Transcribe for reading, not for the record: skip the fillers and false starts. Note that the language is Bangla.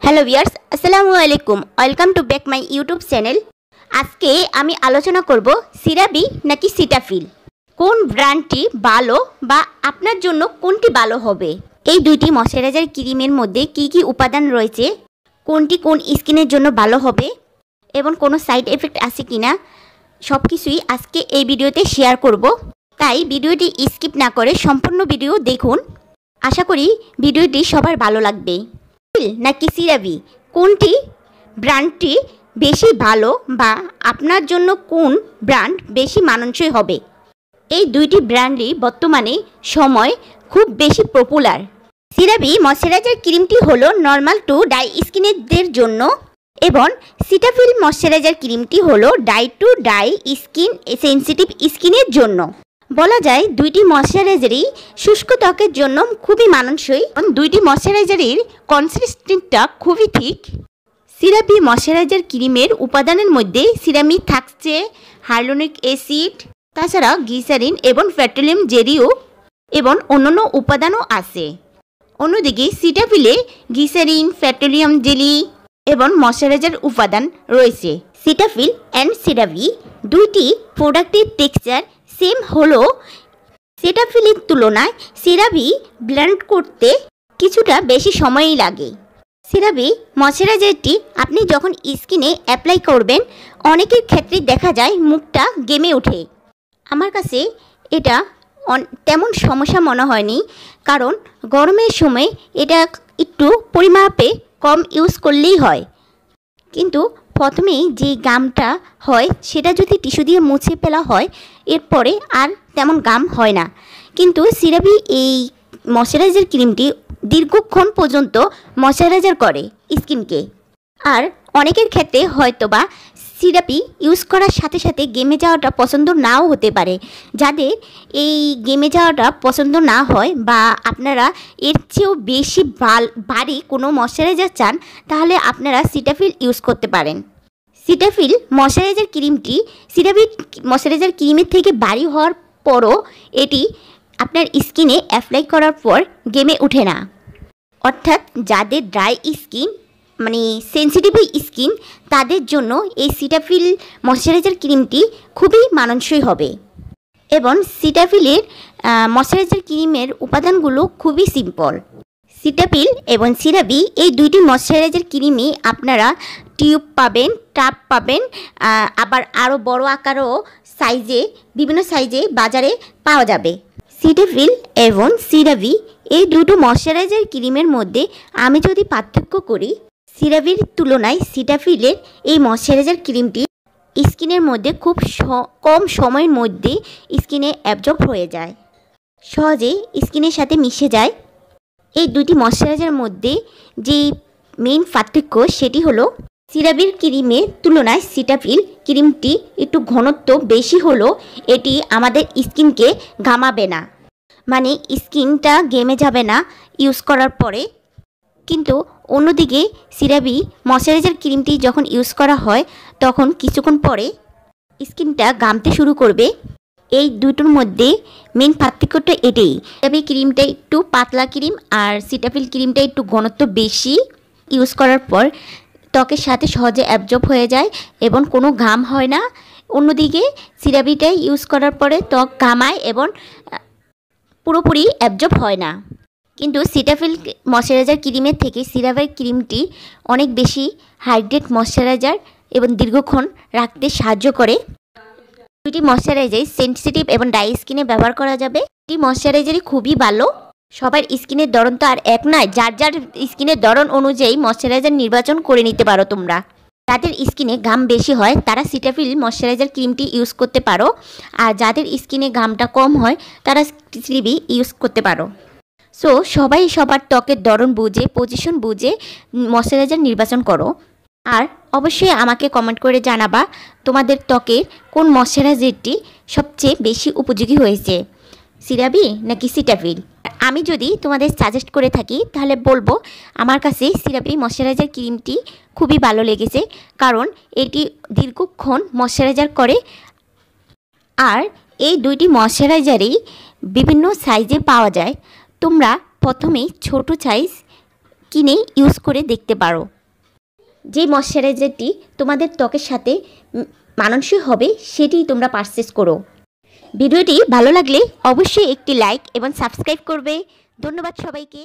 হ্যালো ভিউয়ার্স, আসসালামু আলাইকুম। Welcome to back my YouTube channel. আজকে আমি আলোচনা করব সিরাবি নাকি সিটাফিল, কোন ব্র্যান্ডটি ভালো বা আপনার জন্য কোনটি ভালো হবে। এই দুইটি ময়শ্চারাইজার ক্রিমের মধ্যে কি কি উপাদান রয়েছে, কোনটি কোন স্কিনের জন্য ভালো হবে এবং কোনো সাইড এফেক্ট আছে কিনা, সব কিছুই আজকে এই ভিডিওতে শেয়ার করব। তাই ভিডিওটি স্কিপ না করে সম্পূর্ণ ভিডিও দেখুন। আশা করি ভিডিওটি সবার ভালো লাগবে। নাকি সিরাবি, কোনটি ব্র্যান্ডটি বেশি ভালো বা আপনার জন্য কোন ব্র্যান্ড বেশি মানানসই হবে। এই দুইটি ব্র্যান্ডই বর্তমানে সময় খুব বেশি পপুলার। সিরাবি ময়শ্চারাইজার ক্রিমটি হলো নর্মাল টু ডাই স্কিনদের জন্য এবং সিটাফিল ময়শ্চারাইজার ক্রিমটি হলো die to die skin sensitive স্কিনের জন্য। বলা যায় দুইটি ময়শ্চারাইজারই শুষ্ক ত্বকের জন্য খুবই মানানসই। দুইটি ময়শ্চারাইজারের কনসিস্টেন্সিটা খুবই ঠিক। সিরাবি ময়শ্চারাইজার ক্রিমের উপাদানের মধ্যে সিরামিক থাকছে, হাইলোনিক অ্যাসিড, তাছাড়া গ্লিসারিন এবং পেট্রোলিয়াম জেলিও এবং অন্যান্য উপাদানও আছে। অন্যদিকে সিটাফিলে গ্লিসারিন, পেট্রোলিয়াম জেলি এবং ময়শ্চারাইজার উপাদান রয়েছে। সিটাফিল অ্যান্ড সিরাবি দুইটি প্রোডাক্টের টেক্সচার সেম হলো সিটাফিলের তুলনায় সিরাবি ব্লেন্ড করতে কিছুটা বেশি সময়ই লাগে। সিরাবি ময়শ্চারাইজারটি আপনি যখন স্কিনে অ্যাপ্লাই করবেন অনেকের ক্ষেত্রে দেখা যায় মুখটা ঘেমে ওঠে। আমার কাছে এটা তেমন সমস্যা মনে হয়নি, কারণ গরমের সময় এটা একটু পরিমাপে কম ইউজ করলেই হয়। কিন্তু প্রথমেই যে গামটা হয় সেটা যদি টিস্যু দিয়ে মুছে ফেলা হয় এরপরে আর তেমন গাম হয় না। কিন্তু সিরাবি এই ময়শ্চারাইজার ক্রিমটি দীর্ঘক্ষণ পর্যন্ত ময়শ্চারাইজার করে স্কিনকে। আর অনেকের ক্ষেত্রে হয়তোবা সিরাপি ইউজ করার সাথে সাথে ঘেমে যাওয়াটা পছন্দ নাও হতে পারে। যাদের এই ঘেমে যাওয়াটা পছন্দ না হয় বা আপনারা এর চেয়েও বেশি ভারী কোনো ময়শ্চারাইজার চান, তাহলে আপনারা সিটাফিল ইউজ করতে পারেন। সিটাফিল ময়শ্চারাইজার ক্রিমটি সিরাবি ময়শ্চারাইজার ক্রিমের থেকে ভারী হওয়ার পরও এটি আপনার স্কিনে অ্যাপ্লাই করার পর ঘেমে ওঠে না। অর্থাৎ যাদের ড্রাই স্কিন মানে সেন্সিটিভ স্কিন তাদের জন্য এই সিটাফিল ময়শ্চারাইজার ক্রিমটি খুবই মানানসই হবে। এবং সিটাফিলের ময়শ্চারাইজার ক্রিমের উপাদানগুলো খুবই সিম্পল। সিটাফিল এবং সিরাবি এই দুইটি ময়শ্চারাইজার ক্রিমই আপনারা টিউব পাবেন, টাব পাবেন, আবার আরও বড় আকারও সাইজে বিভিন্ন সাইজে বাজারে পাওয়া যাবে। সিটাফিল এবং সিরাবি এই দুটো ময়শ্চারাইজার ক্রিমের মধ্যে আমি যদি পার্থক্য করি, সিরাবির তুলনায় সিটাফিলের এই ময়শ্চারাইজার ক্রিমটি স্কিনের মধ্যে খুব কম সময়ের মধ্যে স্কিনে অ্যাবজর্ব হয়ে যায়, সহজে স্কিনের সাথে মিশে যায়। এই দুটি ময়শ্চারাইজারের মধ্যে যে মেইন পার্থক্য সেটি হলো সিরাবির ক্রিমের তুলনায় সিটাফিল ক্রিমটি একটু ঘনত্ব বেশি হলো এটি আমাদের স্কিনকে ঘামাবে না, মানে স্কিনটা ঘেমে যাবে না ইউজ করার পরে। কিন্তু অন্যদিকে সিরাবি ময়শ্চারাইজার ক্রিমটি যখন ইউজ করা হয় তখন কিছুক্ষণ পরে স্কিনটা ঘামতে শুরু করবে। এই দুটোর মধ্যে মেন পার্থক্যটা এটাই। সিরাবি ক্রিমটা একটু পাতলা ক্রিম আর সিটাফিল ক্রিমটা একটু ঘনত্ব বেশি, ইউজ করার পর ত্বকের সাথে সহজে অ্যাবজর্ব হয়ে যায় এবং কোনো ঘাম হয় না। অন্যদিকে সিরাবিটা ইউজ করার পরে ত্বক ঘামায় এবং পুরোপুরি অ্যাবজর্ব হয় না। কিন্তু সিটাফিল ময়শ্চারাইজার ক্রিমের থেকে সিরাবির ক্রিমটি অনেক বেশি হাইড্রেট ময়শ্চারাইজার এবং দীর্ঘক্ষণ রাখতে সাহায্য করে। দুইটি ময়শ্চারাইজার সেন্সিটিভ এবং ড্রাই স্কিনে ব্যবহার করা যাবে। এটি ময়শ্চারাইজারই খুবই ভালো। সবার স্কিনের ধরন তো আর এক নয়, যার যার স্কিনের ধরন অনুযায়ী ময়শ্চারাইজার নির্বাচন করে নিতে পারো তোমরা। যাদের স্কিনে ঘাম বেশি হয় তারা সিটাফিল ময়শ্চারাইজার ক্রিমটি ইউজ করতে পারো, আর যাদের স্কিনে ঘামটা কম হয় তারা সিরাবি ইউজ করতে পারো। সো সবাই সবার ত্বকের ধরন বুঝে, পজিশন বুঝে ময়শ্চারাইজার নির্বাচন করো। আর অবশ্যই আমাকে কমেন্ট করে জানাবা তোমাদের ত্বকের কোন ময়শ্চারাইজারটি সবচেয়ে বেশি উপযোগী হয়েছে, সিরাবি নাকি সিটাফিল। আমি যদি তোমাদের সাজেস্ট করে থাকি তাহলে বলবো আমার কাছে সিরাবি ময়শ্চারাইজার ক্রিমটি খুবই ভালো লেগেছে, কারণ এটি দীর্ঘক্ষণ ময়শ্চারাইজার করে। আর এই দুইটি ময়শ্চারাইজারই বিভিন্ন সাইজে পাওয়া যায়। তোমরা প্রথমেই ছোট সাইজ কিনে ইউজ করে দেখতে পারো। যে ময়শ্চারাইজারটি তোমাদের ত্বকের সাথে মানানসই হবে সেটিই তোমরা পারচেজ করো। ভিডিওটি ভালো লাগলে অবশ্যই একটি লাইক এবং সাবস্ক্রাইব করবে। ধন্যবাদ সবাইকে।